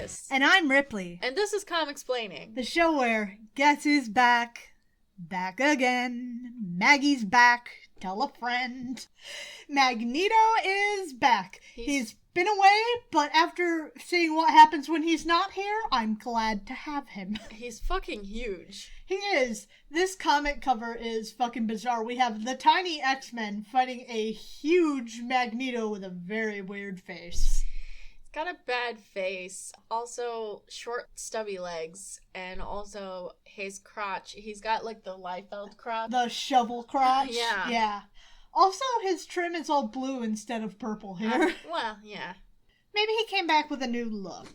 Chris. And I'm Ripley. And this is Comicsplaining. The show where guess who's back? Back again. Maggie's back. Tell a friend. Magneto is back. He's been away, but after seeing what happens when he's not here, I'm glad to have him. He's fucking huge. He is. This comic cover is fucking bizarre. We have the tiny X-Men fighting a huge Magneto with a very weird face. He's got a bad face. Also, short, stubby legs. And also, his crotch. He's got, like, the Liefeld crotch. The shovel crotch? Yeah. Yeah. Also, his trim is all blue instead of purple here. Well, yeah. Maybe he came back with a new look.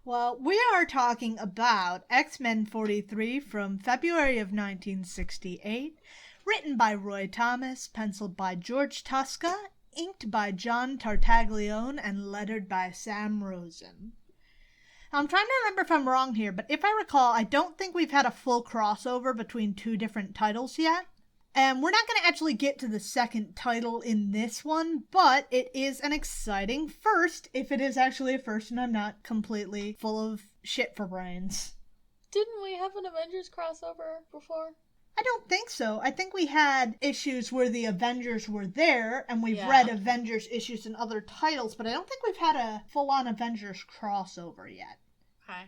Well, we are talking about X-Men 43 from February of 1968, written by Roy Thomas, penciled by George Tosca, inked by John Tartaglione, and lettered by Sam Rosen. Now, I'm trying to remember if I'm wrong here, but if I recall, I don't think we've had a full crossover between two different titles yet. And we're not going to actually get to the second title in this one, but it is an exciting first, if it is actually a first and I'm not completely full of shit for brains. Didn't we have an Avengers crossover before? I don't think so. I think we had issues where the Avengers were there, and we've read Avengers issues in other titles, but I don't think we've had a full-on Avengers crossover yet. Okay.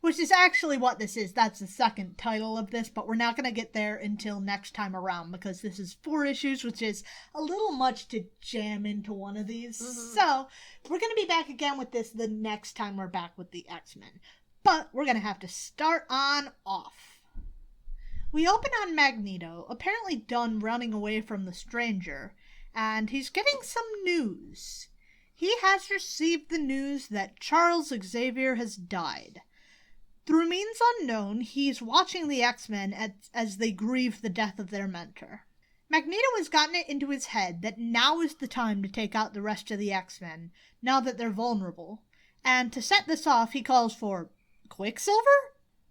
Which is actually what this is. That's the second title of this, but we're not going to get there until next time around because this is 4 issues, which is a little much to jam into one of these. Mm-hmm. So we're going to be back again with this the next time we're back with the X-Men. But we're going to have to start on off. We open on Magneto, apparently done running away from the stranger, and he's getting some news. He has received the news that Charles Xavier has died. Through means unknown, he's watching the X-Men as they grieve the death of their mentor. Magneto has gotten it into his head that now is the time to take out the rest of the X-Men, now that they're vulnerable. And to set this off, he calls for Quicksilver?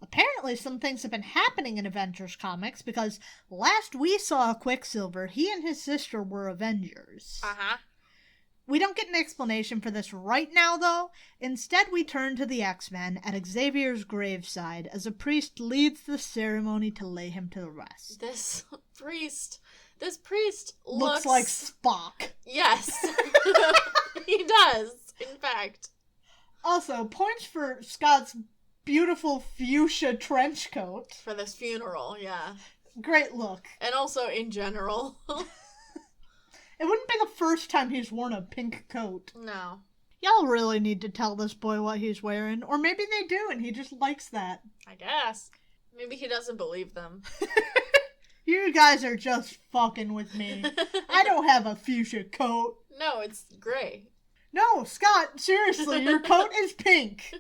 Apparently some things have been happening in Avengers comics, because last we saw Quicksilver, he and his sister were Avengers. Uh-huh. We don't get an explanation for this right now, though. Instead, we turn to the X-Men at Xavier's graveside as a priest leads the ceremony to lay him to rest. This priest looks like Spock. Yes. He does, in fact. Also, points for Scott's beautiful fuchsia trench coat. For this funeral, yeah. Great look. And also in general. It wouldn't be the first time he's worn a pink coat. No. Y'all really need to tell this boy what he's wearing. Or maybe they do and he just likes that. I guess. Maybe he doesn't believe them. You guys are just fucking with me. I don't have a fuchsia coat. No, it's gray. No, Scott, seriously, your coat is pink.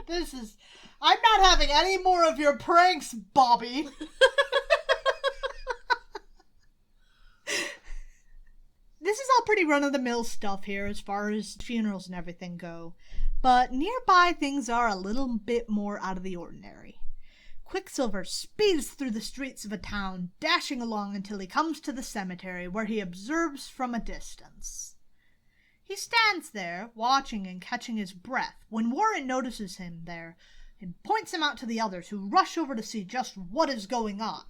I'm not having any more of your pranks, Bobby. This is all pretty run-of-the-mill stuff here as far as funerals and everything go, but nearby things are a little bit more out of the ordinary. Quicksilver speeds through the streets of a town, dashing along until he comes to the cemetery where he observes from a distance. He stands there, watching and catching his breath, when Warren notices him there and points him out to the others, who rush over to see just what is going on.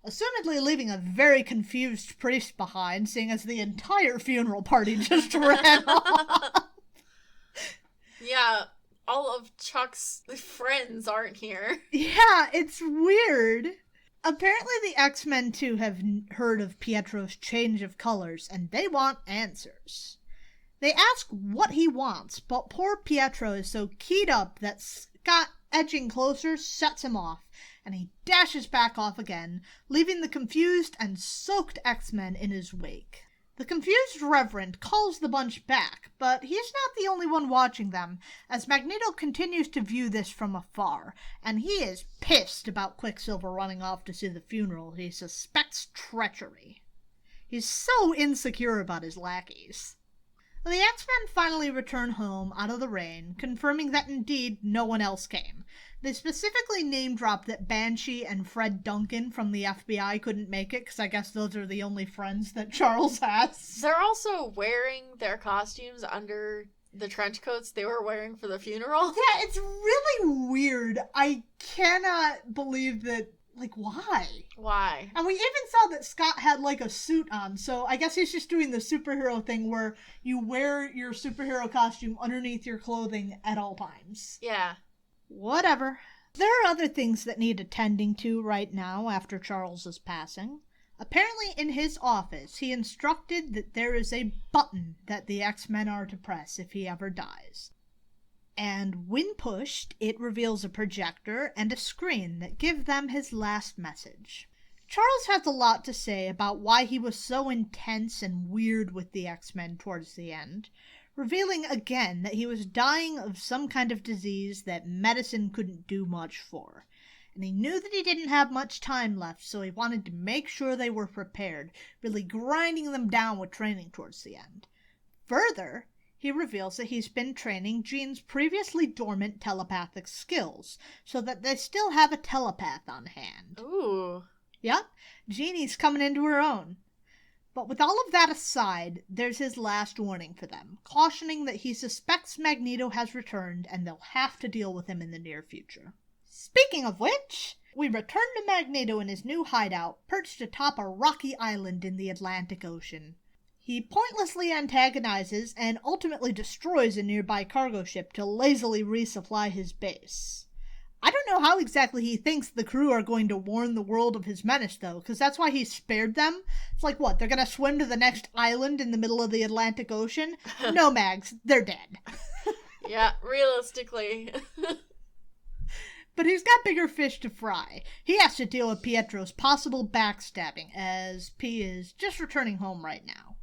Assumedly leaving a very confused priest behind, seeing as the entire funeral party just ran off. Yeah, all of Chuck's friends aren't here. Yeah, it's weird. Apparently the X-Men too have heard of Pietro's change of colors, and they want answers. They ask what he wants, but poor Pietro is so keyed up that Scott, edging closer, sets him off, and he dashes back off again, leaving the confused and soaked X-Men in his wake. The confused Reverend calls the bunch back, but he is not the only one watching them, as Magneto continues to view this from afar, and he is pissed about Quicksilver running off to see the funeral. He suspects treachery. He's so insecure about his lackeys. The X-Men finally return home out of the rain, confirming that indeed no one else came. They specifically name-dropped that Banshee and Fred Duncan from the FBI couldn't make it, because I guess those are the only friends that Charles has. They're also wearing their costumes under the trench coats they were wearing for the funeral. Yeah, it's really weird. I cannot believe that. Like, why? Why? And we even saw that Scott had, like, a suit on, so I guess he's just doing the superhero thing where you wear your superhero costume underneath your clothing at all times. Yeah. Whatever. There are other things that need attending to right now after Charles's passing. Apparently in his office, he instructed that there is a button that the X-Men are to press if he ever dies. And when pushed, it reveals a projector and a screen that give them his last message. Charles has a lot to say about why he was so intense and weird with the X-Men towards the end, revealing again that he was dying of some kind of disease that medicine couldn't do much for. And he knew that he didn't have much time left, so he wanted to make sure they were prepared, really grinding them down with training towards the end. Further, he reveals that he's been training Jean's previously dormant telepathic skills, so that they still have a telepath on hand. Ooh. Yep, Jeannie's coming into her own. But with all of that aside, there's his last warning for them, cautioning that he suspects Magneto has returned and they'll have to deal with him in the near future. Speaking of which, we return to Magneto in his new hideout, perched atop a rocky island in the Atlantic Ocean. He pointlessly antagonizes and ultimately destroys a nearby cargo ship to lazily resupply his base. I don't know how exactly he thinks the crew are going to warn the world of his menace, though, because that's why he spared them. It's like, what, they're going to swim to the next island in the middle of the Atlantic Ocean? No, Mags, they're dead. Yeah, realistically. But he's got bigger fish to fry. He has to deal with Pietro's possible backstabbing, as P is just returning home right now.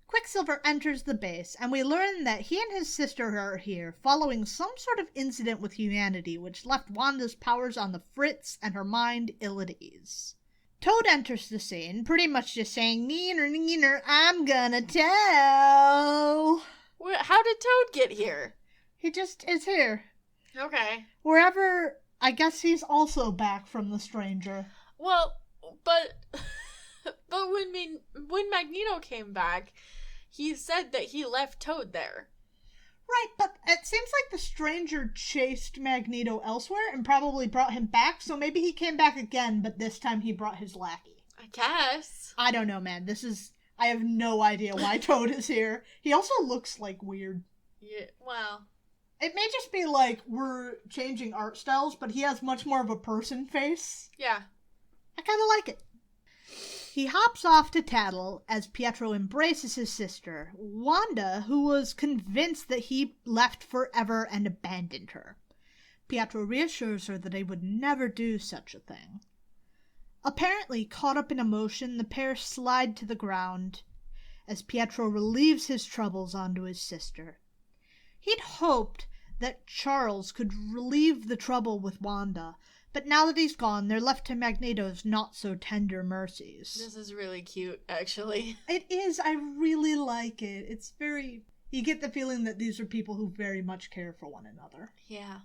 Quicksilver enters the base, and we learn that he and his sister are here following some sort of incident with humanity which left Wanda's powers on the fritz and her mind ill at ease. Toad enters the scene, pretty much just saying, "Neener, neener, I'm gonna tell." How did Toad get here? He just is here. Okay. Wherever, I guess he's also back from the stranger. Well, but when Magneto came back, he said that he left Toad there. Right, but it seems like the stranger chased Magneto elsewhere and probably brought him back, so maybe he came back again, but this time he brought his lackey. I guess. I don't know, man. I have no idea why Toad is here. He also looks, like, weird. Yeah, well. It may just be, like, we're changing art styles, but he has much more of a person face. Yeah. I kind of like it. He hops off to tattle as Pietro embraces his sister, Wanda, who was convinced that he left forever and abandoned her. Pietro reassures her that he would never do such a thing. Apparently, caught up in emotion, the pair slide to the ground as Pietro relieves his troubles onto his sister. He'd hoped that Charles could relieve the trouble with Wanda, but now that he's gone, they're left to Magneto's not-so-tender mercies. This is really cute, actually. It is. I really like it. It's very... You get the feeling that these are people who very much care for one another. Yeah.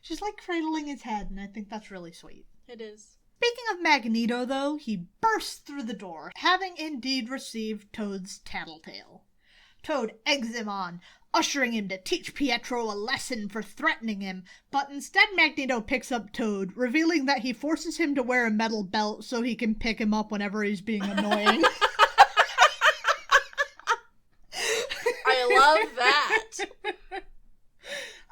She's like cradling his head, and I think that's really sweet. It is. Speaking of Magneto, though, he bursts through the door, having indeed received Toad's tattletale. Toad eggs him on, ushering him to teach Pietro a lesson for threatening him, but instead Magneto picks up Toad, revealing that he forces him to wear a metal belt so he can pick him up whenever he's being annoying. I love that.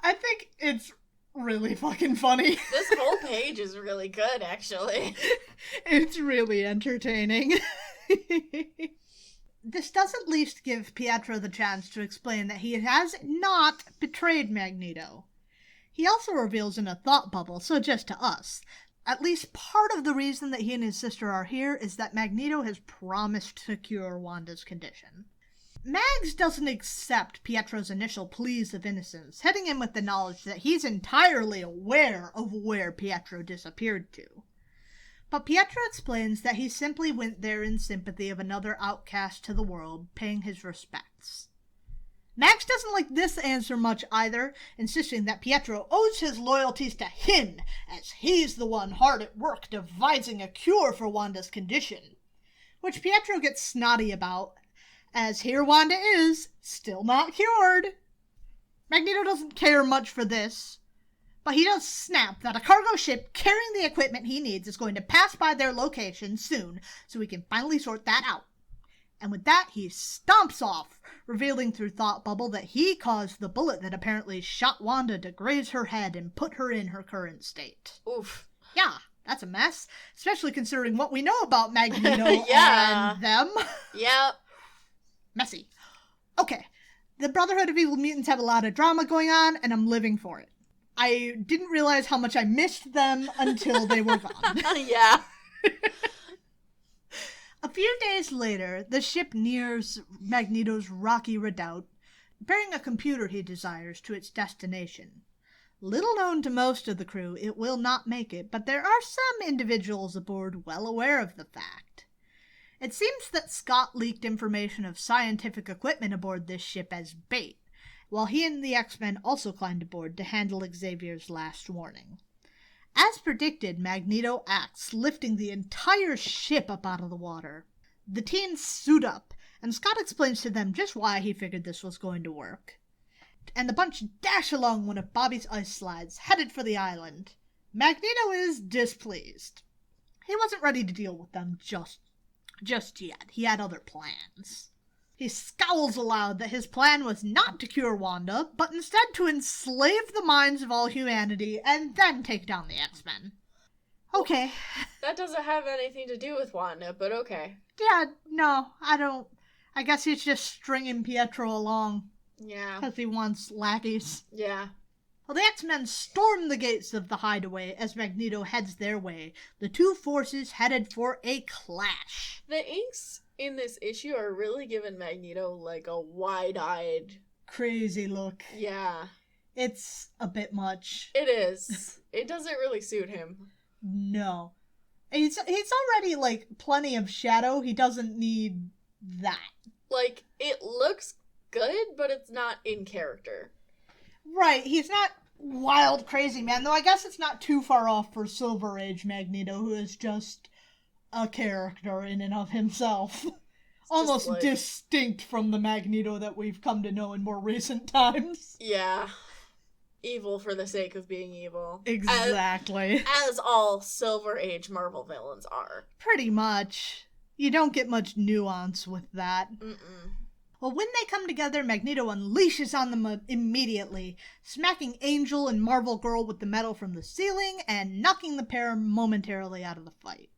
I think it's really fucking funny. This whole page is really good, actually. It's really entertaining. This does at least give Pietro the chance to explain that he has not betrayed Magneto. He also reveals in a thought bubble, so just to us, at least part of the reason that he and his sister are here is that Magneto has promised to cure Wanda's condition. Mags doesn't accept Pietro's initial pleas of innocence, heading in with the knowledge that he's entirely aware of where Pietro disappeared to. But Pietro explains that he simply went there in sympathy of another outcast to the world, paying his respects. Max doesn't like this answer much either, insisting that Pietro owes his loyalties to him, as he's the one hard at work devising a cure for Wanda's condition. Which Pietro gets snotty about, as here Wanda is, still not cured. Magneto doesn't care much for this, but he does snap that a cargo ship carrying the equipment he needs is going to pass by their location soon, so he can finally sort that out. And with that, he stomps off, revealing through Thought Bubble that he caused the bullet that apparently shot Wanda to graze her head and put her in her current state. Oof. Yeah, that's a mess, especially considering what we know about Magneto Yeah. and them. Yep. Messy. Okay, the Brotherhood of Evil Mutants have a lot of drama going on, and I'm living for it. I didn't realize how much I missed them until they were gone. Yeah. A few days later, the ship nears Magneto's rocky redoubt, bearing a computer he desires to its destination. Little known to most of the crew, it will not make it, but there are some individuals aboard well aware of the fact. It seems that Scott leaked information of scientific equipment aboard this ship as bait, while he and the X-Men also climbed aboard to handle Xavier's last warning. As predicted, Magneto acts, lifting the entire ship up out of the water. The teens suit up, and Scott explains to them just why he figured this was going to work. And the bunch dash along one of Bobby's ice slides, headed for the island. Magneto is displeased. He wasn't ready to deal with them just yet. He had other plans. He scowls aloud that his plan was not to cure Wanda, but instead to enslave the minds of all humanity and then take down the X-Men. Okay. That doesn't have anything to do with Wanda, but okay. Yeah, no, I don't. I guess he's just stringing Pietro along. Yeah. Because he wants lackeys. Yeah. Well, the X-Men storm the gates of the hideaway as Magneto heads their way. The two forces headed for a clash. The inks in this issue are really giving Magneto like a wide-eyed... Crazy look. Yeah. It's a bit much. It is. It doesn't really suit him. No. He's already, like, plenty of shadow. He doesn't need that. Like, it looks good, but it's not in character. Right, he's not wild crazy man, though I guess it's not too far off for Silver Age Magneto, who is just a character in and of himself. Almost like... distinct from the Magneto that we've come to know in more recent times. Yeah. Evil for the sake of being evil. Exactly. As all Silver Age Marvel villains are. Pretty much. You don't get much nuance with that. Mm-mm. Well, when they come together, Magneto unleashes on them immediately, smacking Angel and Marvel Girl with the metal from the ceiling and knocking the pair momentarily out of the fight.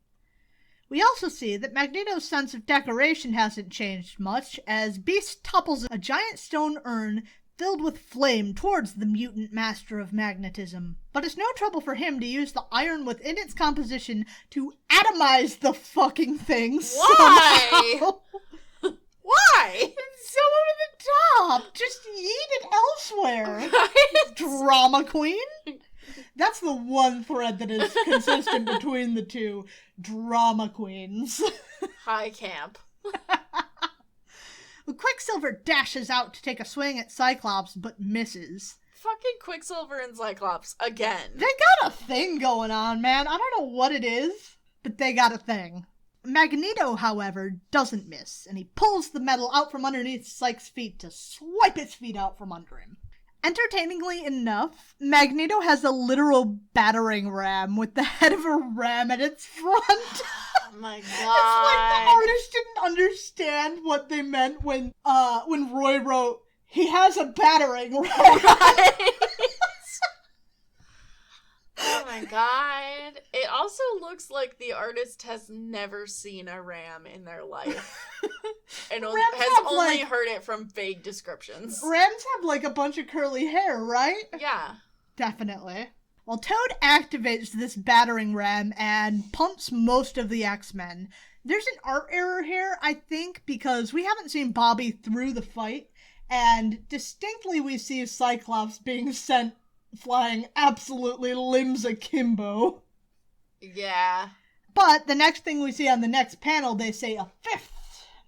We also see that Magneto's sense of decoration hasn't changed much, as Beast topples a giant stone urn filled with flame towards the mutant master of magnetism. But it's no trouble for him to use the iron within its composition to atomize the fucking thing. Why? Somehow. Why? It's so over the top. Just yeet it elsewhere. Right? Drama queen. That's the one thread that is consistent between the two. Drama queens. High camp. Quicksilver dashes out to take a swing at Cyclops, but misses. Fucking Quicksilver and Cyclops again. They got a thing going on, man. I don't know what it is, but they got a thing. Magneto, however, doesn't miss, and he pulls the metal out from underneath Psyche's feet to swipe its feet out from under him. Entertainingly enough, Magneto has a literal battering ram with the head of a ram at its front. Oh my god. It's like the artist didn't understand what they meant when Roy wrote, he has a battering ram. Right? Oh my god. It also looks like the artist has never seen a ram in their life. And has only heard it from vague descriptions. Rams have like a bunch of curly hair, right? Yeah. Definitely. Well, Toad activates this battering ram and pumps most of the X-Men. There's an art error here, I think, because we haven't seen Bobby through the fight, and distinctly we see Cyclops being sent flying absolutely limbs akimbo. Yeah. But the next thing we see on the next panel, they say a fifth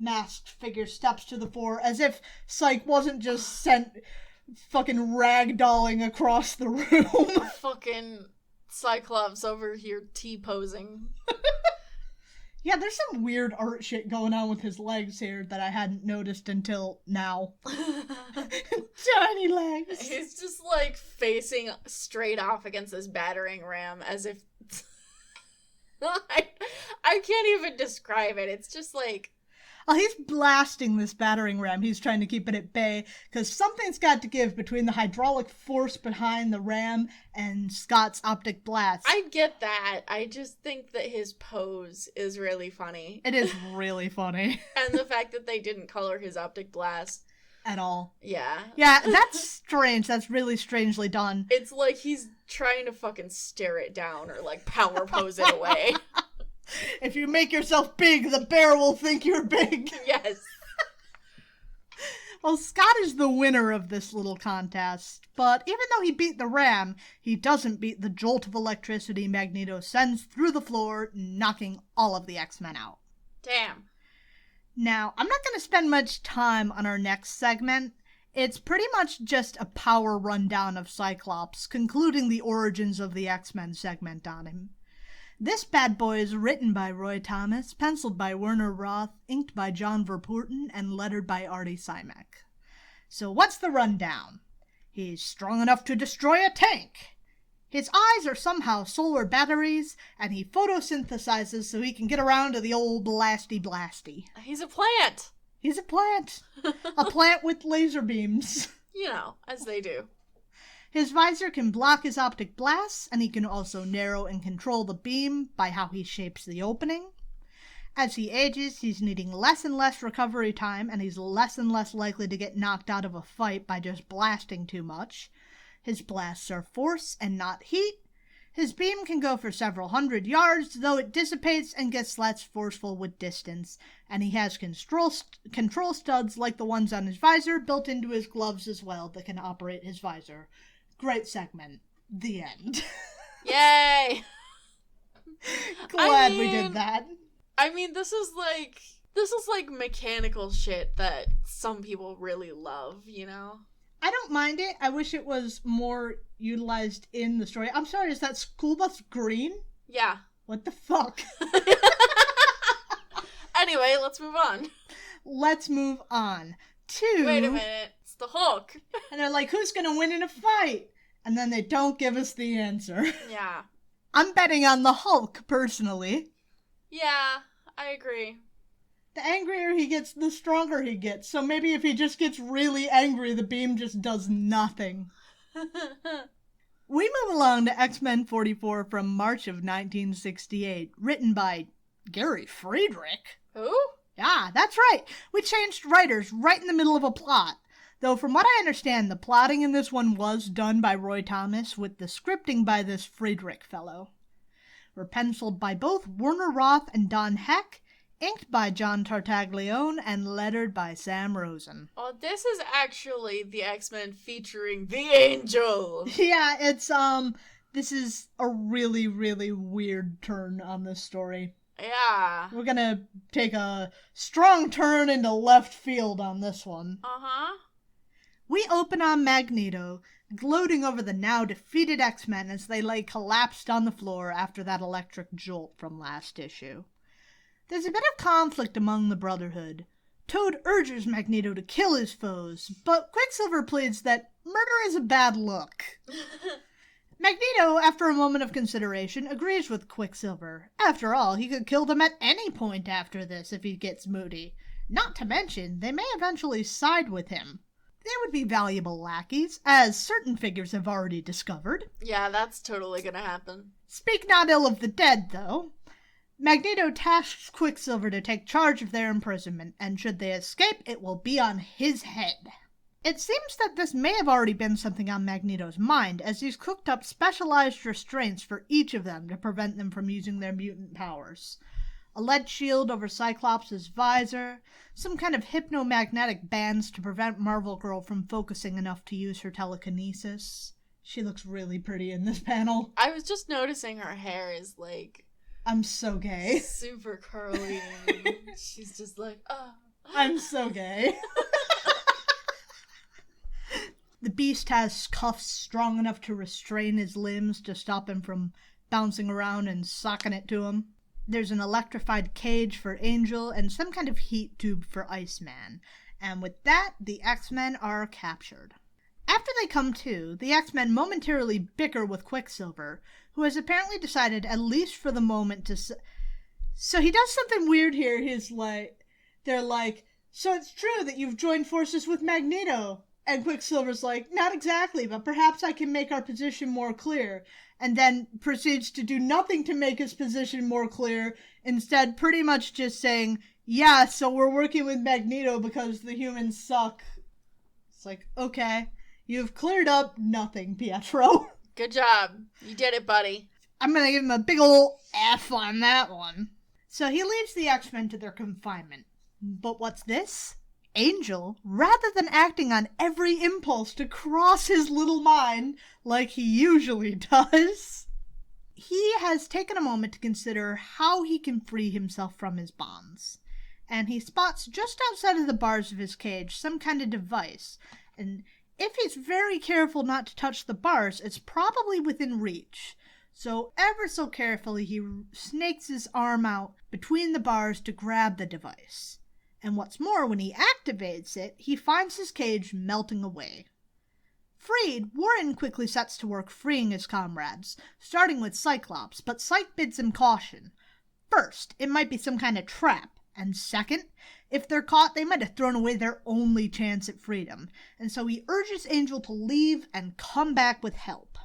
masked figure steps to the fore, as if Psyche wasn't just sent fucking ragdolling across the room. Fucking Cyclops over here T-posing. Yeah, there's some weird art shit going on with his legs here that I hadn't noticed until now. Tiny legs. He's just, like, facing straight off against this battering ram as if... I can't even describe it. It's just, like... Oh, he's blasting this battering ram. He's trying to keep it at bay, because something's got to give between the hydraulic force behind the ram and Scott's optic blast. I get that. I just think that his pose is really funny. It is really funny. And the fact that they didn't color his optic blast. At all. Yeah. Yeah, that's strange. That's really strangely done. It's like he's trying to fucking stare it down or, like, power pose it away. If you make yourself big, the bear will think you're big. Yes. Well, Scott is the winner of this little contest, but even though he beat the ram, he doesn't beat the jolt of electricity Magneto sends through the floor, knocking all of the X-Men out. Damn. Now, I'm not going to spend much time on our next segment. It's pretty much just a power rundown of Cyclops, concluding the origins of the X-Men segment on him. This bad boy is written by Roy Thomas, penciled by Werner Roth, inked by John Verpoorten, and lettered by Artie Simek. So what's the rundown? He's strong enough to destroy a tank. His eyes are somehow solar batteries, and he photosynthesizes so he can get around to the old blasty. He's a plant. He's a plant. A plant with laser beams. You know, as they do. His visor can block his optic blasts, and he can also narrow and control the beam by how he shapes the opening. As he ages, he's needing less and less recovery time, and he's less and less likely to get knocked out of a fight by just blasting too much. His blasts are force and not heat. His beam can go for several hundred yards, though it dissipates and gets less forceful with distance. And he has control studs like the ones on his visor built into his gloves as well that can operate his visor. Great segment. The end. Yay! Glad we did that. I mean, this is like mechanical shit that some people really love, you know? I don't mind it. I wish it was more utilized in the story. I'm sorry, is that school bus green? Yeah. What the fuck? Anyway, let's move on. Let's move on to... Wait a minute. It's the Hulk. And they're like, who's gonna win in a fight? And then they don't give us the answer. Yeah. I'm betting on the Hulk, personally. Yeah, I agree. The angrier he gets, the stronger he gets. So maybe if he just gets really angry, the beam just does nothing. We move along to X-Men 44 from March of 1968, written by Gary Friedrich. Who? Yeah, that's right. We changed writers right in the middle of a plot. Though from what I understand, the plotting in this one was done by Roy Thomas, with the scripting by this Friedrich fellow. Were penciled by both Werner Roth and Don Heck, inked by John Tartaglione, and lettered by Sam Rosen. Oh, this is actually the X-Men featuring the Angel. Yeah, it's, this is a really, really weird turn on this story. Yeah. We're gonna take a strong turn into left field on this one. Uh-huh. We open on Magneto, gloating over the now defeated X-Men as they lay collapsed on the floor after that electric jolt from last issue. There's a bit of conflict among the Brotherhood. Toad urges Magneto to kill his foes, but Quicksilver pleads that murder is a bad look. Magneto, after a moment of consideration, agrees with Quicksilver. After all, he could kill them at any point after this if he gets moody. Not to mention, they may eventually side with him. They would be valuable lackeys, as certain figures have already discovered. Yeah, that's totally gonna happen. Speak not ill of the dead, though. Magneto tasks Quicksilver to take charge of their imprisonment, and should they escape, it will be on his head. It seems that this may have already been something on Magneto's mind, as he's cooked up specialized restraints for each of them to prevent them from using their mutant powers. A lead shield over Cyclops' visor, some kind of hypnomagnetic bands to prevent Marvel Girl from focusing enough to use her telekinesis. She looks really pretty in this panel. I was just noticing her hair is, like... I'm so gay. Super curly. And she's just like, oh. I'm so gay. The Beast has cuffs strong enough to restrain his limbs to stop him from bouncing around and socking it to him. There's an electrified cage for Angel and some kind of heat tube for Iceman. And with that, the X-Men are captured. After they come to, the X-Men momentarily bicker with Quicksilver, who has apparently decided, at least for the moment, to... So he does something weird here. They're like, so it's true that you've joined forces with Magneto. And Quicksilver's like, not exactly, but perhaps I can make our position more clear. And then proceeds to do nothing to make his position more clear. Instead, pretty much just saying, yeah, so we're working with Magneto because the humans suck. It's like, okay, you've cleared up nothing, Pietro. Good job. You did it, buddy. I'm gonna give him a big ol' F on that one. So he leaves the X-Men to their confinement. But what's this? Angel, rather than acting on every impulse to cross his little mind like he usually does, he has taken a moment to consider how he can free himself from his bonds. And he spots just outside of the bars of his cage some kind of device. And if he's very careful not to touch the bars, it's probably within reach. So ever so carefully, he snakes his arm out between the bars to grab the device. And what's more, when he activates it, he finds his cage melting away. Freed, Warren quickly sets to work freeing his comrades, starting with Cyclops, but Cyc bids him caution. First, it might be some kind of trap, and second, if they're caught, they might have thrown away their only chance at freedom, and so he urges Angel to leave and come back with help.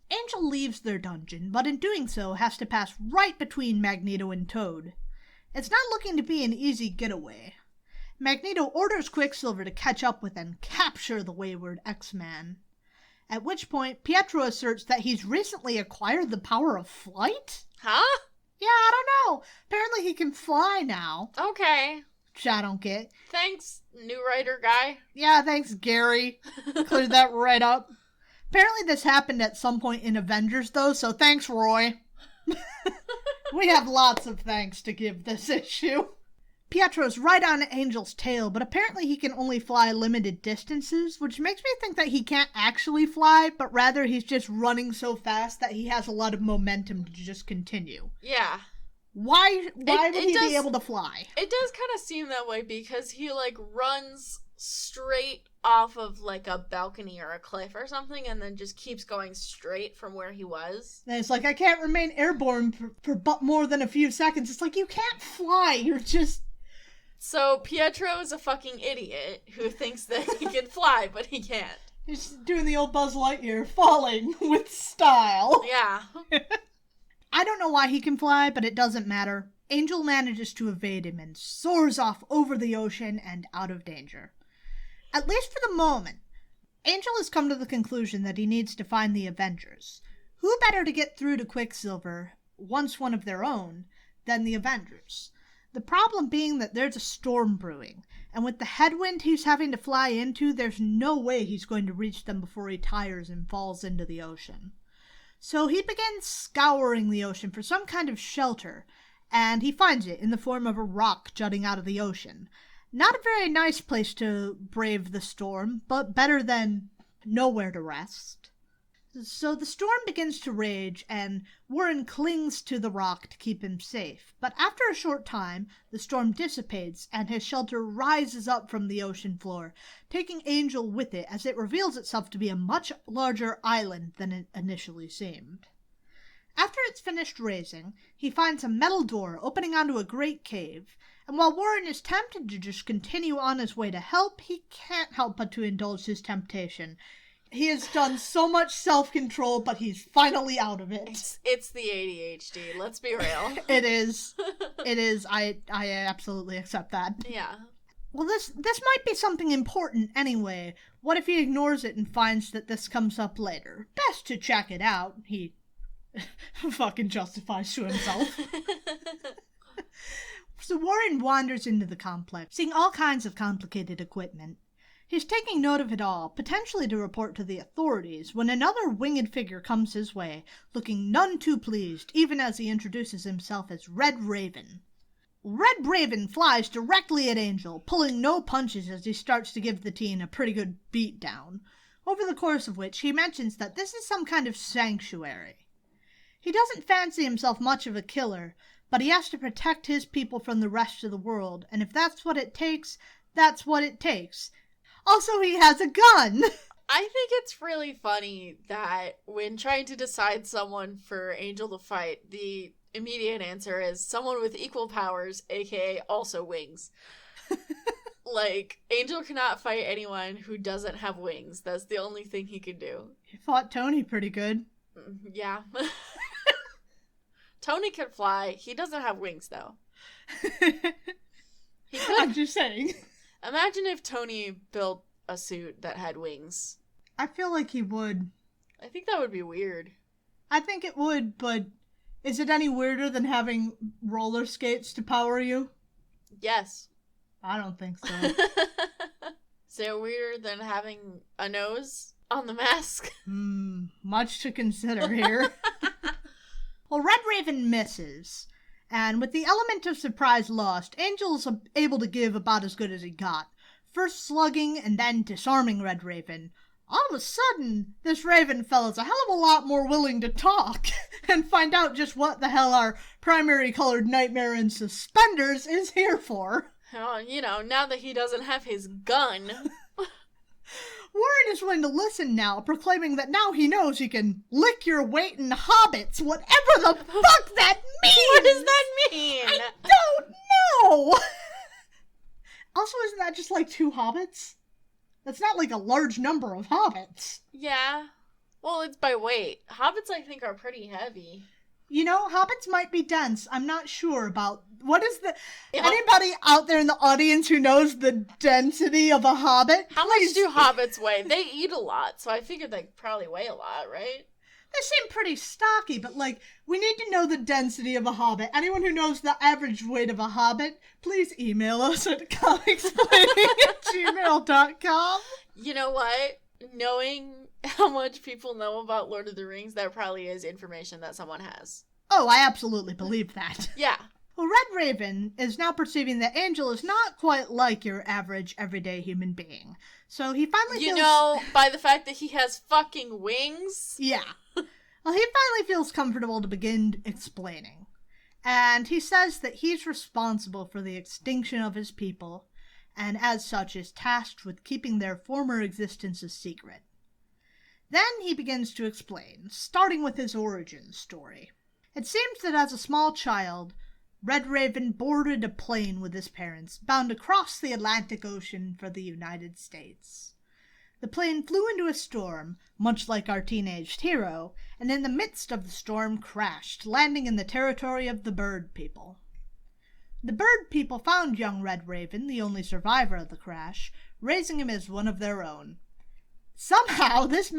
Angel leaves their dungeon, but in doing so has to pass right between Magneto and Toad. It's not looking to be an easy getaway. Magneto orders Quicksilver to catch up with and capture the wayward X-Man. At which point, Pietro asserts that he's recently acquired the power of flight? Huh? Yeah, I don't know. Apparently he can fly now. Okay. Which I don't get. Thanks, new writer guy. Yeah, thanks, Gary. Cleared that right up. Apparently this happened at some point in Avengers, though, so thanks, Roy. We have lots of thanks to give this issue. Pietro's right on Angel's tail, but apparently he can only fly limited distances, which makes me think that he can't actually fly, but rather he's just running so fast that he has a lot of momentum to just continue. Yeah. Why would he be able to fly? It does kind of seem that way because he, runs straight off of, a balcony or a cliff or something and then just keeps going straight from where he was. And it's like, I can't remain airborne for but more than a few seconds. It's like, you can't fly. You're just... So, Pietro is a fucking idiot who thinks that he can fly, but he can't. He's doing the old Buzz Lightyear, falling with style. Yeah. I don't know why he can fly, but it doesn't matter. Angel manages to evade him and soars off over the ocean and out of danger. At least for the moment, Angel has come to the conclusion that he needs to find the Avengers. Who better to get through to Quicksilver, once one of their own, than the Avengers? The problem being that there's a storm brewing, and with the headwind he's having to fly into, there's no way he's going to reach them before he tires and falls into the ocean. So he begins scouring the ocean for some kind of shelter, and he finds it in the form of a rock jutting out of the ocean. Not a very nice place to brave the storm, but better than nowhere to rest. So the storm begins to rage, and Warren clings to the rock to keep him safe. But after a short time, the storm dissipates, and his shelter rises up from the ocean floor, taking Angel with it as it reveals itself to be a much larger island than it initially seemed. After it's finished raising, he finds a metal door opening onto a great cave, and while Warren is tempted to just continue on his way to help, he can't help but to indulge his temptation. He has done so much self-control, but he's finally out of it. It's the ADHD, let's be real. It is. It is. I absolutely accept that. Yeah. Well, this might be something important anyway. What if he ignores it and finds that this comes up later? Best to check it out, he fucking justifies to himself. So Warren wanders into the complex, seeing all kinds of complicated equipment. He's taking note of it all, potentially to report to the authorities, when another winged figure comes his way, looking none too pleased, even as he introduces himself as Red Raven. Red Raven flies directly at Angel, pulling no punches as he starts to give the teen a pretty good beatdown, over the course of which he mentions that this is some kind of sanctuary. He doesn't fancy himself much of a killer, but he has to protect his people from the rest of the world, and if that's what it takes, that's what it takes. Also, he has a gun! I think it's really funny that when trying to decide someone for Angel to fight, the immediate answer is someone with equal powers, aka also wings. Like, Angel cannot fight anyone who doesn't have wings. That's the only thing he can do. He fought Tony pretty good. Yeah. Tony can fly. He doesn't have wings, though. He could. I'm just saying. Imagine if Tony built a suit that had wings. I feel like he would. I think that would be weird. I think it would, but is it any weirder than having roller skates to power you? Yes. I don't think so. Is it weirder than having a nose on the mask? Much to consider here. Well, Red Raven misses, and with the element of surprise lost, Angel's able to give about as good as he got. First slugging and then disarming Red Raven. All of a sudden, this Raven fella's a hell of a lot more willing to talk and find out just what the hell our primary colored nightmare in suspenders is here for. Well, you know, now that he doesn't have his gun. Warren is willing to listen now, proclaiming that now he knows he can lick your weight in hobbits, whatever the fuck that means! What does that mean? I don't know! Also, isn't that just like 2 hobbits? That's not like a large number of hobbits. Yeah. Well, it's by weight. Hobbits, I think, are pretty heavy. You know, hobbits might be dense. I'm not sure about... What is the... Yeah. Anybody out there in the audience who knows the density of a hobbit? How much do hobbits weigh? They eat a lot, so I figured they probably weigh a lot, right? They seem pretty stocky, but, like, we need to know the density of a hobbit. Anyone who knows the average weight of a hobbit, please email us at comicsplaining@gmail.com. You know what? Knowing how much people know about Lord of the Rings, that probably is information that someone has. Oh, I absolutely believe that. Yeah. Well, Red Raven is now perceiving that Angel is not quite like your average, everyday human being. So he finally feels... You know, by the fact that he has fucking wings? Yeah. Well, he finally feels comfortable to begin explaining. And he says that he's responsible for the extinction of his people, and as such is tasked with keeping their former existence a secret. Then he begins to explain, starting with his origin story. It seems that as a small child, Red Raven boarded a plane with his parents, bound across the Atlantic Ocean for the United States. The plane flew into a storm, much like our teenaged hero, and in the midst of the storm crashed, landing in the territory of the Bird People. The Bird People found young Red Raven, the only survivor of the crash, raising him as one of their own. Somehow, this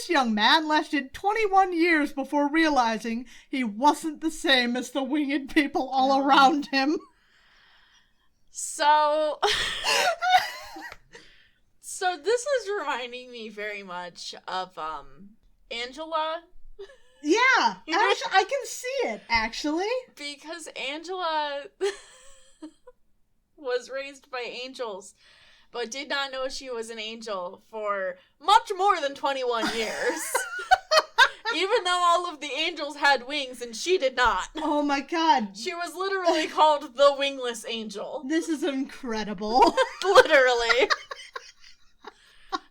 young man lasted 21 years before realizing he wasn't the same as the winged people all around him. So this is reminding me very much of, Angela. Yeah, actually, I can see it, actually. Because Angela was raised by angels, but did not know she was an angel for much more than 21 years. Even though all of the angels had wings and she did not. Oh my god. She was literally called the wingless angel. This is incredible. Literally.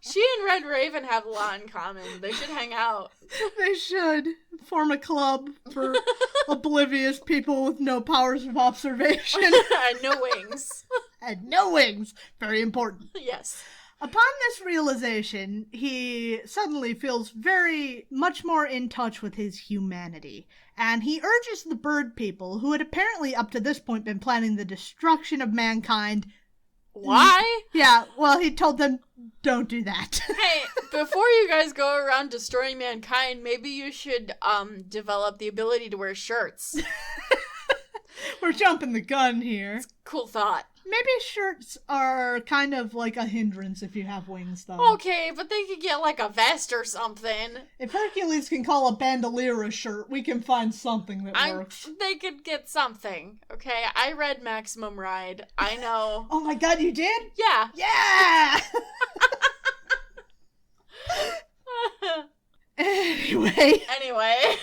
She and Red Raven have a lot in common. They should hang out. They should. Form a club for oblivious people with no powers of observation. And no wings. And no wings. Very important. Yes. Upon this realization, he suddenly feels very much more in touch with his humanity. And he urges the Bird People, who had apparently up to this point been planning the destruction of mankind. Why? Yeah, well, he told them, don't do that. Hey, before you guys go around destroying mankind, maybe you should develop the ability to wear shirts. We're jumping the gun here. It's a cool thought. Maybe shirts are kind of like a hindrance if you have wings, though. Okay, but they could get like a vest or something. If Hercules can call a bandolier a shirt, we can find something that works. They could get something, okay? I read Maximum Ride. I know. Oh my god, you did? Yeah. Yeah! Anyway.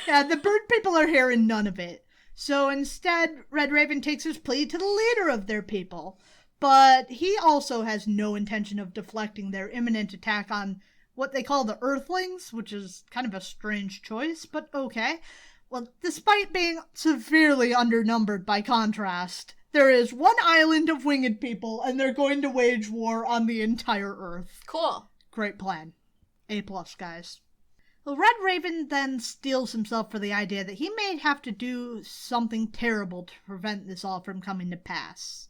Yeah, the Bird People are hearing none of it. So instead, Red Raven takes his plea to the leader of their people. But he also has no intention of deflecting their imminent attack on what they call the Earthlings, which is kind of a strange choice, but okay. Well, despite being severely undernumbered by contrast, there is one island of winged people, and they're going to wage war on the entire Earth. Cool. Great plan. A+, guys. Well, Red Raven then steels himself for the idea that he may have to do something terrible to prevent this all from coming to pass.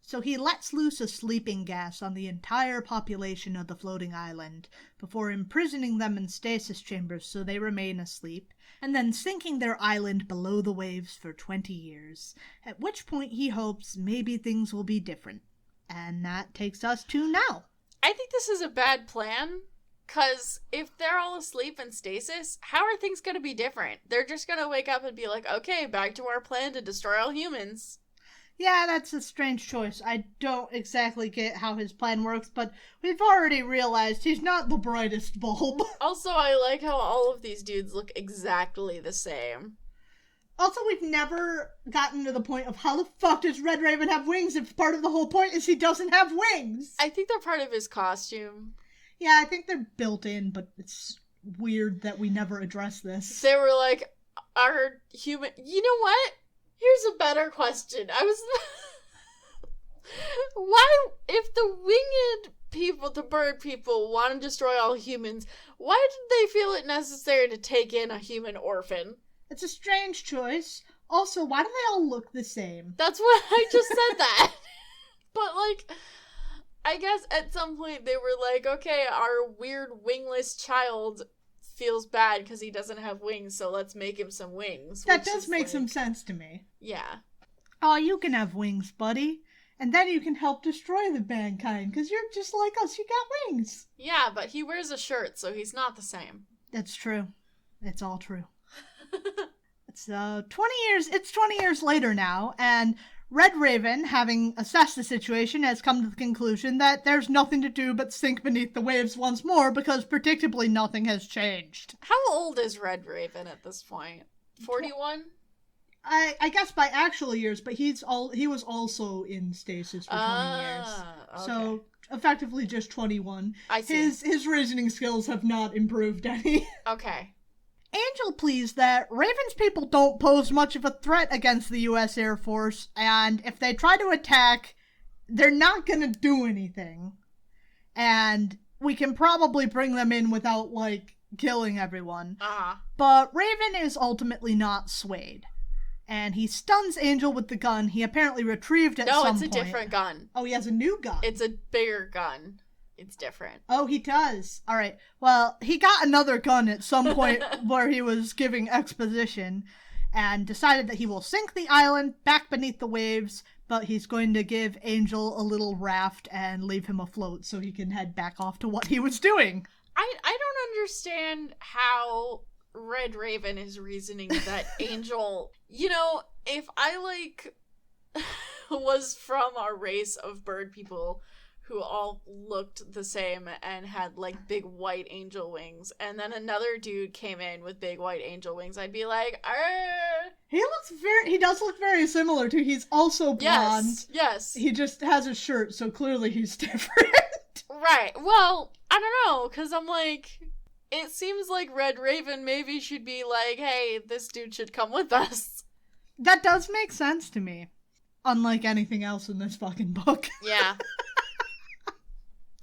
So he lets loose a sleeping gas on the entire population of the floating island before imprisoning them in stasis chambers so they remain asleep, and then sinking their island below the waves for 20 years, at which point he hopes maybe things will be different. And that takes us to now. I think this is a bad plan. Because if they're all asleep in stasis, how are things going to be different? They're just going to wake up and be like, okay, back to our plan to destroy all humans. Yeah, that's a strange choice. I don't exactly get how his plan works, but we've already realized he's not the brightest bulb. Also, I like how all of these dudes look exactly the same. Also, we've never gotten to the point of how the fuck does Red Raven have wings if part of the whole point is he doesn't have wings? I think they're part of his costume. Yeah, I think they're built in, but it's weird that we never address this. They were like, our human... You know what? Here's a better question. Why, if the winged people, the bird people, want to destroy all humans, why did they feel it necessary to take in a human orphan? It's a strange choice. Also, why do they all look the same? That's what I just said that. But, like... I guess at some point they were like, okay, our weird wingless child feels bad because he doesn't have wings, so let's make him some wings. That does make some sense to me. Yeah. Oh, you can have wings, buddy. And then you can help destroy the mankind, because you're just like us, you got wings. Yeah, but he wears a shirt, so he's not the same. That's true. It's all true. It's 20 years later now, and Red Raven, having assessed the situation, has come to the conclusion that there's nothing to do but sink beneath the waves once more because predictably nothing has changed. How old is Red Raven at this point? 41? I guess by actual years, but he was also in stasis for 20 years. Okay. So effectively just 21. I see. His reasoning skills have not improved any. Okay. Angel pleads that Raven's people don't pose much of a threat against the U.S. Air Force, and if they try to attack, they're not gonna do anything. And we can probably bring them in without, like, killing everyone. Uh-huh. But Raven is ultimately not swayed. And he stuns Angel with the gun he apparently retrieved at some point. No, it's a different gun. Oh, he has a new gun. It's a bigger gun. It's different. Oh, he does. All right. Well, he got another gun at some point where he was giving exposition and decided that he will sink the island back beneath the waves, but he's going to give Angel a little raft and leave him afloat so he can head back off to what he was doing. I don't understand how Red Raven is reasoning that Angel... You know, if I, like, was from a race of bird people who all looked the same and had, like, big white angel wings, and then another dude came in with big white angel wings, I'd be like, Arr! He does look very similar to, he's also blonde. Yes. He just has a shirt, so clearly he's different. Right. Well, I don't know, because I'm like, it seems like Red Raven maybe should be like, hey, this dude should come with us. That does make sense to me. Unlike anything else in this fucking book. Yeah.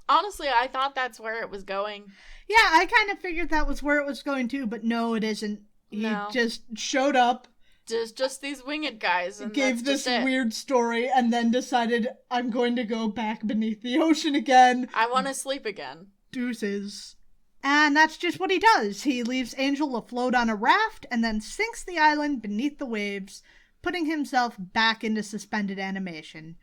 Honestly, I thought that's where it was going. Yeah, I kind of figured that was where it was going to, but no, it isn't. He just showed up. Just these winged guys. And gave that's this weird story, and then decided, I'm going to go back beneath the ocean again. I want to sleep again. Deuces. And that's just what he does. He leaves Angel afloat on a raft, and then sinks the island beneath the waves, putting himself back into suspended animation.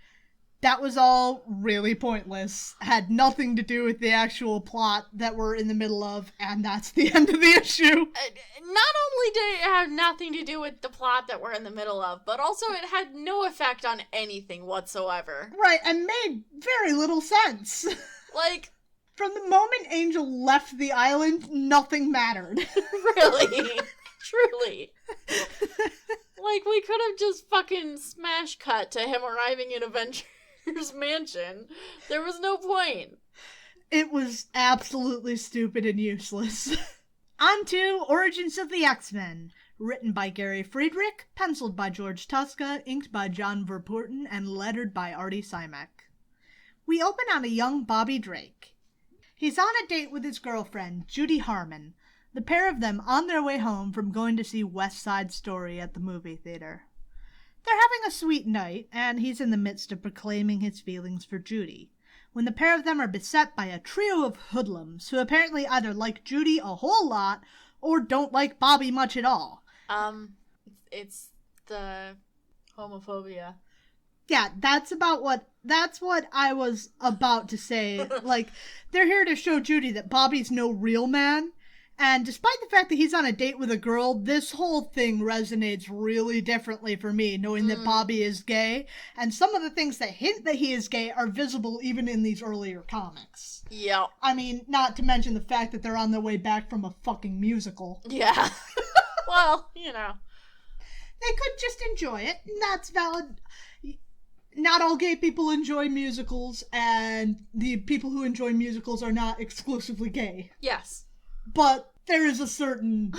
That was all really pointless. Had nothing to do with the actual plot that we're in the middle of, and that's the end of the issue. Not only did it have nothing to do with the plot that we're in the middle of, but also it had no effect on anything whatsoever. Right, and made very little sense. Like... From the moment Angel left the island, nothing mattered. Really? Truly. Like, we could have just fucking smash cut to him arriving in Avengers Mansion. There was no point. It was absolutely stupid and useless. On to Origins of the X-Men. Written by Gary Friedrich, penciled by George Tuska, inked by John Verpoorten, and lettered by Artie Simek. We open on a young Bobby Drake. He's on a date with his girlfriend, Judy Harmon, the pair of them on their way home from going to see West Side Story at the movie theater. They're having a sweet night, and he's in the midst of proclaiming his feelings for Judy, when the pair of them are beset by a trio of hoodlums who apparently either like Judy a whole lot or don't like Bobby much at all. It's the homophobia. Yeah, that's what I was about to say. Like, they're here to show Judy that Bobby's no real man. And despite the fact that he's on a date with a girl, this whole thing resonates really differently for me, knowing that Bobby is gay. And some of the things that hint that he is gay are visible even in these earlier comics. Yeah. I mean, not to mention the fact that they're on their way back from a fucking musical. Yeah. Well, you know. They could just enjoy it, and that's valid. Not all gay people enjoy musicals, and the people who enjoy musicals are not exclusively gay. Yes. But there is a certain...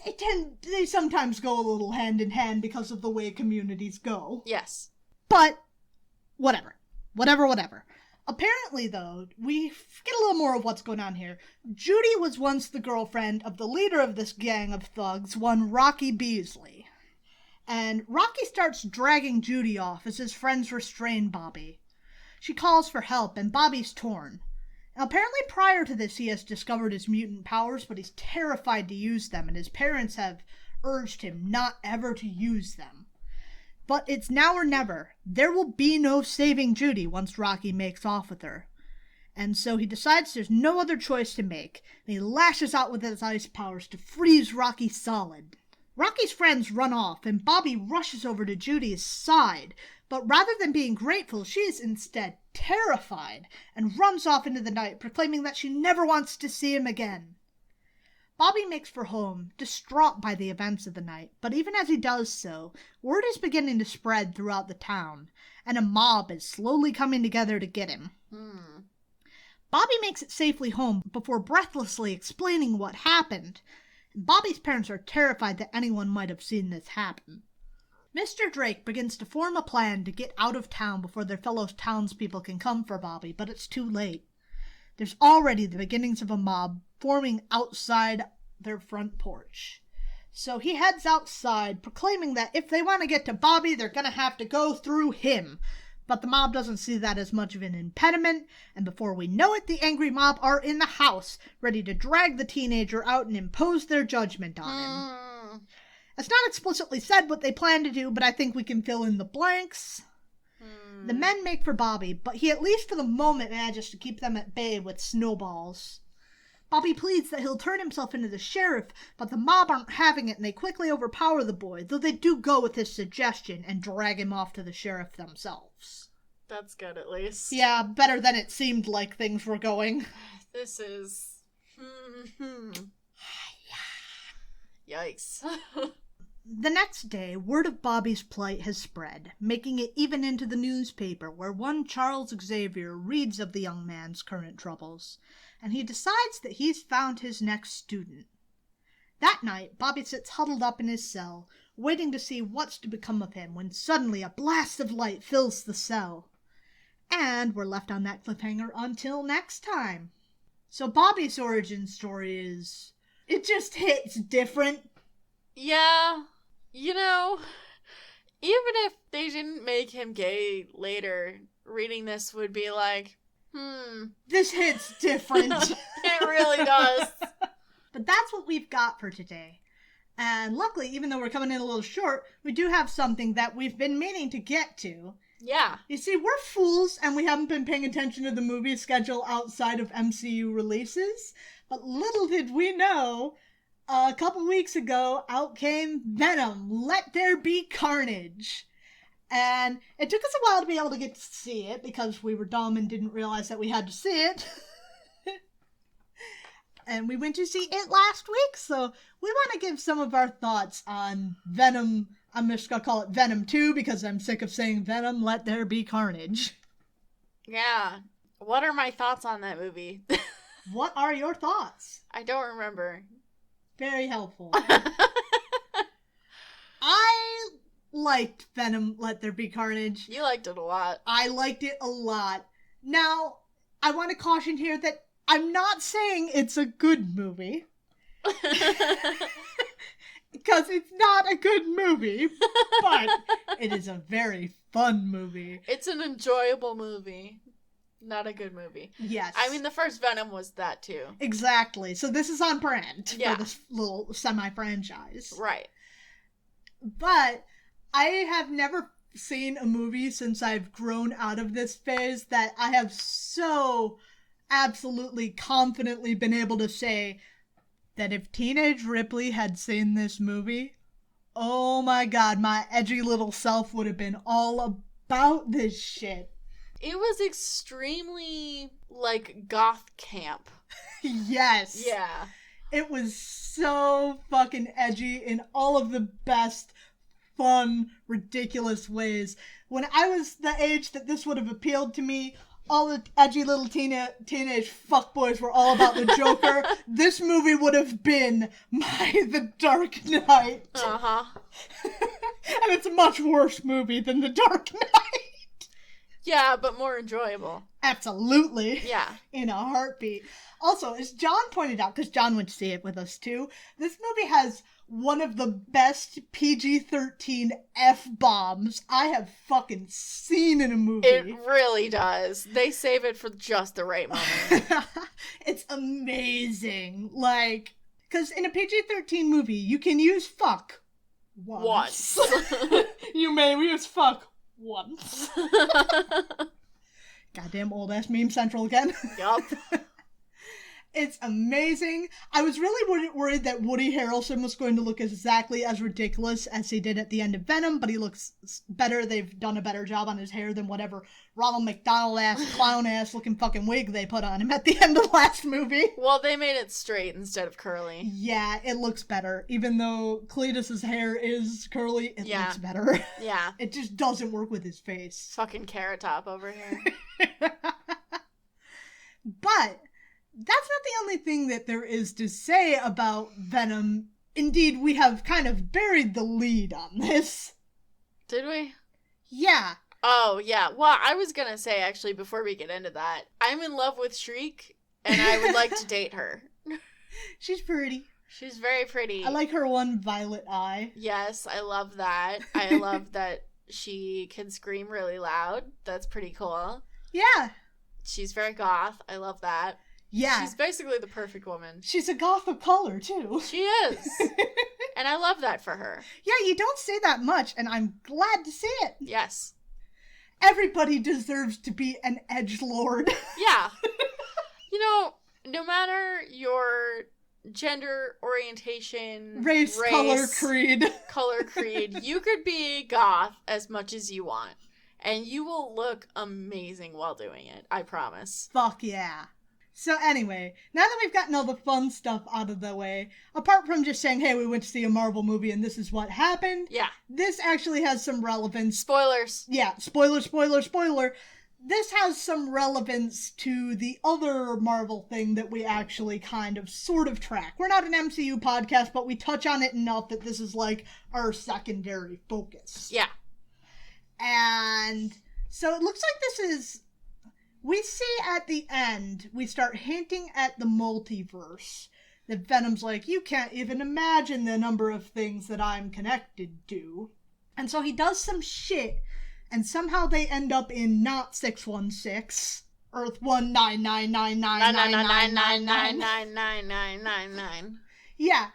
They sometimes go a little hand in hand because of the way communities go. Yes. But, whatever. Whatever. Apparently, though, we get a little more of what's going on here. Judy was once the girlfriend of the leader of this gang of thugs, one Rocky Beasley. And Rocky starts dragging Judy off as his friends restrain Bobby. She calls for help, and Bobby's torn. Now, apparently prior to this, he has discovered his mutant powers, but he's terrified to use them, and his parents have urged him not ever to use them. But it's now or never. There will be no saving Judy once Rocky makes off with her. And so he decides there's no other choice to make, and he lashes out with his ice powers to freeze Rocky solid. Rocky's friends run off, and Bobby rushes over to Judy's side, but rather than being grateful, she is instead terrified, and runs off into the night, proclaiming that she never wants to see him again. Bobby makes for home, distraught by the events of the night, but even as he does so, word is beginning to spread throughout the town, and a mob is slowly coming together to get him. Bobby makes it safely home before breathlessly explaining what happened. Bobby's parents are terrified that anyone might have seen this happen. Mr. Drake begins to form a plan to get out of town before their fellow townspeople can come for Bobby, but it's too late. There's already the beginnings of a mob forming outside their front porch. So he heads outside, proclaiming that if they want to get to Bobby, they're going to have to go through him. But the mob doesn't see that as much of an impediment, and before we know it, the angry mob are in the house, ready to drag the teenager out and impose their judgment on him. It's not explicitly said what they plan to do, but I think we can fill in the blanks. The men make for Bobby, but he, at least for the moment, manages to keep them at bay with snowballs. Bobby pleads that he'll turn himself into the sheriff, but the mob aren't having it, and they quickly overpower the boy, though they do go with his suggestion and drag him off to the sheriff themselves. That's good, at least. Yeah, better than it seemed like things were going. This is... Yikes. The next day, word of Bobby's plight has spread, making it even into the newspaper, where one Charles Xavier reads of the young man's current troubles, and he decides that he's found his next student. That night, Bobby sits huddled up in his cell, waiting to see what's to become of him, when suddenly a blast of light fills the cell. And we're left on that cliffhanger until next time. So Bobby's origin story is... it just hits different. Yeah, you know, even if they didn't make him gay later, reading this would be like, this hits different. It really does. But that's what we've got for today. And luckily, even though we're coming in a little short, we do have something that we've been meaning to get to. Yeah. You see, we're fools, and we haven't been paying attention to the movie schedule outside of MCU releases. But little did we know... a couple weeks ago, out came Venom, Let There Be Carnage. And it took us a while to be able to get to see it, because we were dumb and didn't realize that we had to see it. And we went to see it last week, so we want to give some of our thoughts on Venom. I'm just going to call it Venom 2, because I'm sick of saying Venom, Let There Be Carnage. Yeah. What are my thoughts on that movie? What are your thoughts? I don't remember. Very helpful. I liked Venom, Let There Be Carnage. You liked it a lot. I liked it a lot. Now, I want to caution here that I'm not saying it's a good movie. Because it's not a good movie, but it is a very fun movie. It's an enjoyable movie. Not a good movie. Yes. I mean, the first Venom was that too. Exactly. So this is on brand for this little semi-franchise. Right. But I have never seen a movie since I've grown out of this phase that I have so absolutely confidently been able to say that if Teenage Ripley had seen this movie, oh my god, my edgy little self would have been all about this shit. It was extremely, like, goth camp. Yes. Yeah. It was so fucking edgy in all of the best, fun, ridiculous ways. When I was the age that this would have appealed to me, all the edgy little teenage fuckboys were all about the Joker. This movie would have been The Dark Knight. Uh-huh. And it's a much worse movie than The Dark Knight. Yeah, but more enjoyable. Absolutely. Yeah. In a heartbeat. Also, as John pointed out, because John went to see it with us too, this movie has one of the best PG-13 F-bombs I have fucking seen in a movie. It really does. They save it for just the right moment. It's amazing. Like, because in a PG-13 movie, you can use fuck once. You may use fuck once. Goddamn old ass meme central again. Yup. It's amazing. I was really worried that Woody Harrelson was going to look exactly as ridiculous as he did at the end of Venom, but he looks better. They've done a better job on his hair than whatever Ronald McDonald ass, clown ass looking fucking wig they put on him at the end of the last movie. Well, they made it straight instead of curly. Yeah, it looks better. Even though Cletus's hair is curly, it looks better. Yeah. It just doesn't work with his face. Fucking Carrot Top over here. But that's not the only thing that there is to say about Venom. Indeed, we have kind of buried the lead on this. Did we? Yeah. Oh, yeah. Well, I was gonna say, actually, before we get into that, I'm in love with Shriek, and I would like to date her. She's pretty. She's very pretty. I like her one violet eye. Yes, I love that. I love that she can scream really loud. That's pretty cool. Yeah. She's very goth. I love that. Yeah. She's basically the perfect woman. She's a goth of color, too. She is. And I love that for her. Yeah, you don't say that much, and I'm glad to see it. Yes. Everybody deserves to be an edgelord. Yeah. You know, no matter your gender orientation, race, color, creed, you could be goth as much as you want. And you will look amazing while doing it. I promise. Fuck yeah. So anyway, now that we've gotten all the fun stuff out of the way, apart from just saying, hey, we went to see a Marvel movie and this is what happened, yeah, this actually has some relevance. Spoilers. Yeah, spoiler. This has some relevance to the other Marvel thing that we actually kind of sort of track. We're not an MCU podcast, but we touch on it enough that this is like our secondary focus. Yeah. And so it looks like this is... We see at the end, we start hinting at the multiverse. That Venom's like, you can't even imagine the number of things that I'm connected to. And so he does some shit, and somehow they end up in not 616, Earth 19999999999. Yeah,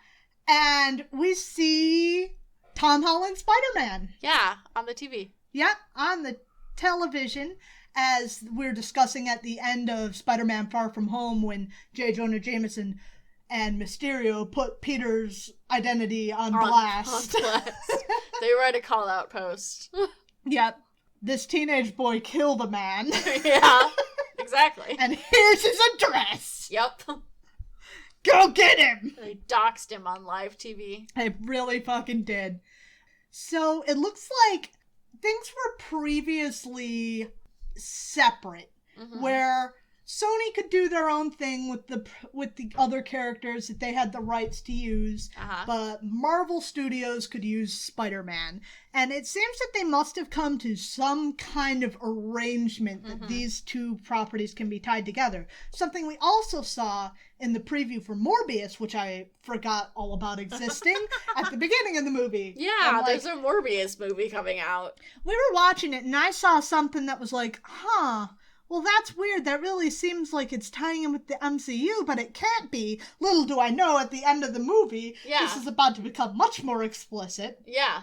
and we see Tom Holland's Spider-Man. Yeah, on the TV. Yep, on the television. As we're discussing at the end of Spider-Man Far From Home when J. Jonah Jameson and Mysterio put Peter's identity on blast. On blast. They write a call-out post. Yep. This teenage boy killed a man. Yeah, exactly. And here's his address. Yep. Go get him! They doxed him on live TV. They really fucking did. So it looks like things were previously separate. where Sony could do their own thing with the other characters that they had the rights to use, but Marvel Studios could use Spider-Man. And it seems that they must have come to some kind of arrangement that these two properties can be tied together. Something we also saw in the preview for Morbius, which I forgot all about existing, at the beginning of the movie. Yeah, there's a Morbius movie coming out. We were watching it, and I saw something that was like, well, that's weird. That really seems like it's tying in with the MCU, but it can't be. Little do I know, at the end of the movie, this is about to become much more explicit. Yeah.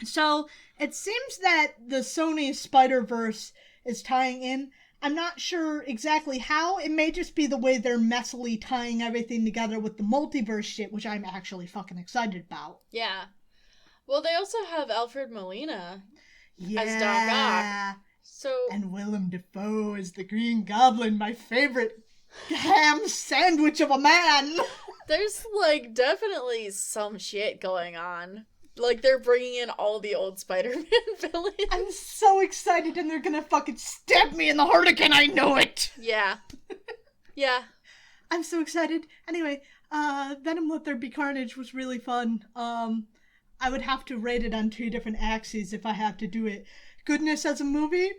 So, it seems that the Sony Spider-Verse is tying in. I'm not sure exactly how. It may just be the way they're messily tying everything together with the multiverse shit, which I'm actually fucking excited about. Yeah. Well, they also have Alfred Molina as Doc Ock. And Willem Dafoe is the Green Goblin, my favorite ham sandwich of a man. There's, like, definitely some shit going on. Like, they're bringing in all the old Spider-Man villains. I'm so excited, and they're gonna fucking stab me in the heart again, I know it! Yeah. Yeah. I'm so excited. Anyway, Venom Let There Be Carnage was really fun. I would have to rate it on 2 different axes if I have to do it. Goodness as a movie,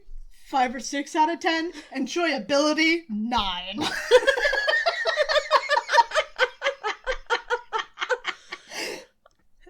5 or 6 out of 10. Enjoyability, 9.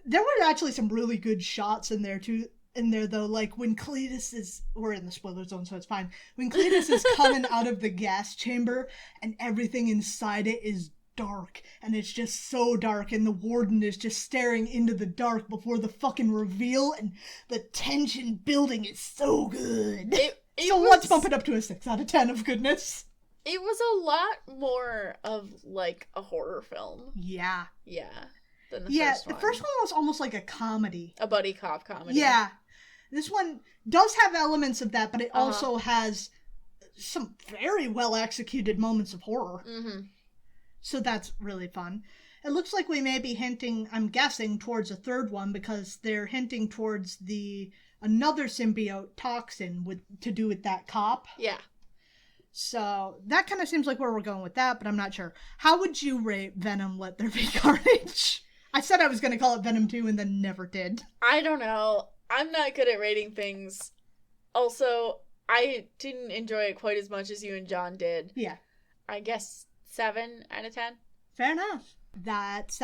There were actually some really good shots in there too. Though, like when Cletus is, we're in the spoiler zone, so it's fine. When Cletus is coming out of the gas chamber and everything inside it is dark, and it's just so dark, and the warden is just staring into the dark before the fucking reveal, and the tension building is so good. Let's bump it up to a 6 out of 10 of goodness. It was a lot more of like a horror film. Yeah. Yeah. Than the first one was almost like a comedy. A buddy cop comedy. Yeah. This one does have elements of that, but it also has some very well executed moments of horror. So that's really fun. It looks like we may be hinting, I'm guessing, towards a third one because they're hinting towards another symbiote toxin to do with that cop. Yeah. So that kind of seems like where we're going with that, but I'm not sure. How would you rate Venom Let There Be Carnage? I said I was going to call it Venom 2 and then never did. I don't know. I'm not good at rating things. Also, I didn't enjoy it quite as much as you and John did. Yeah. I guess 7 out of 10. Fair enough. That's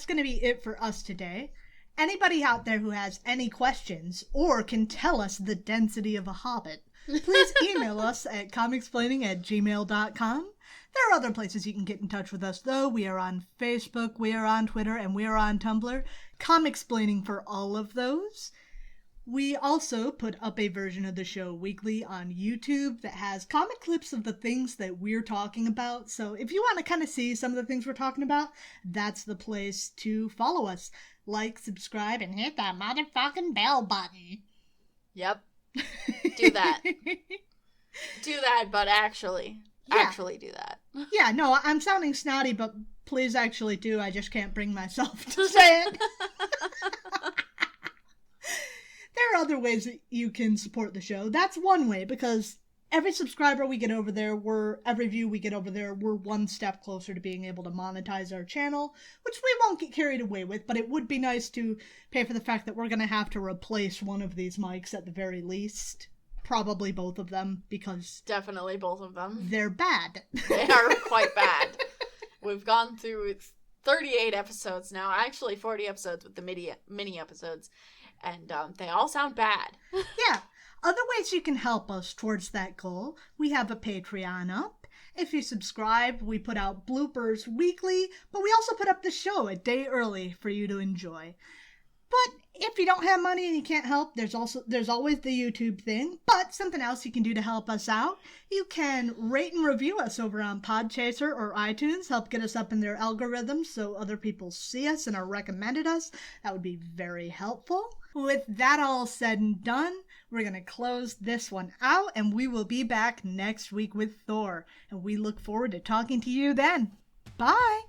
going to be it for us today. Anybody out there who has any questions or can tell us the density of a hobbit, please email us at comicsplaining@gmail.com. There are other places you can get in touch with us, though. We are on Facebook, we are on Twitter, and we are on Tumblr. Comicsplaining for all of those. We also put up a version of the show weekly on YouTube that has comic clips of the things that we're talking about. So if you want to kind of see some of the things we're talking about, that's the place to follow us. Like, subscribe, and hit that motherfucking bell button. Yep. Do that. Do that, but actually do that. Yeah, no, I'm sounding snotty, but please actually do. I just can't bring myself to say it. There are other ways that you can support the show. That's one way, because every subscriber we get over there, every view we get over there, we're one step closer to being able to monetize our channel, which we won't get carried away with, but it would be nice to pay for the fact that we're going to have to replace one of these mics at the very least. Probably both of them, because... Definitely both of them. They're bad. They are quite bad. We've gone through 38 episodes now, actually 40 episodes with the mini episodes, and they all sound bad. Yeah. Other ways you can help us towards that goal, we have a Patreon up. If you subscribe, we put out bloopers weekly, but we also put up the show a day early for you to enjoy. But if you don't have money and you can't help, there's always the YouTube thing. But something else you can do to help us out, you can rate and review us over on Podchaser or iTunes. Help get us up in their algorithms so other people see us and are recommended us. That would be very helpful. With that all said and done, we're going to close this one out, and we will be back next week with Thor. And we look forward to talking to you then. Bye!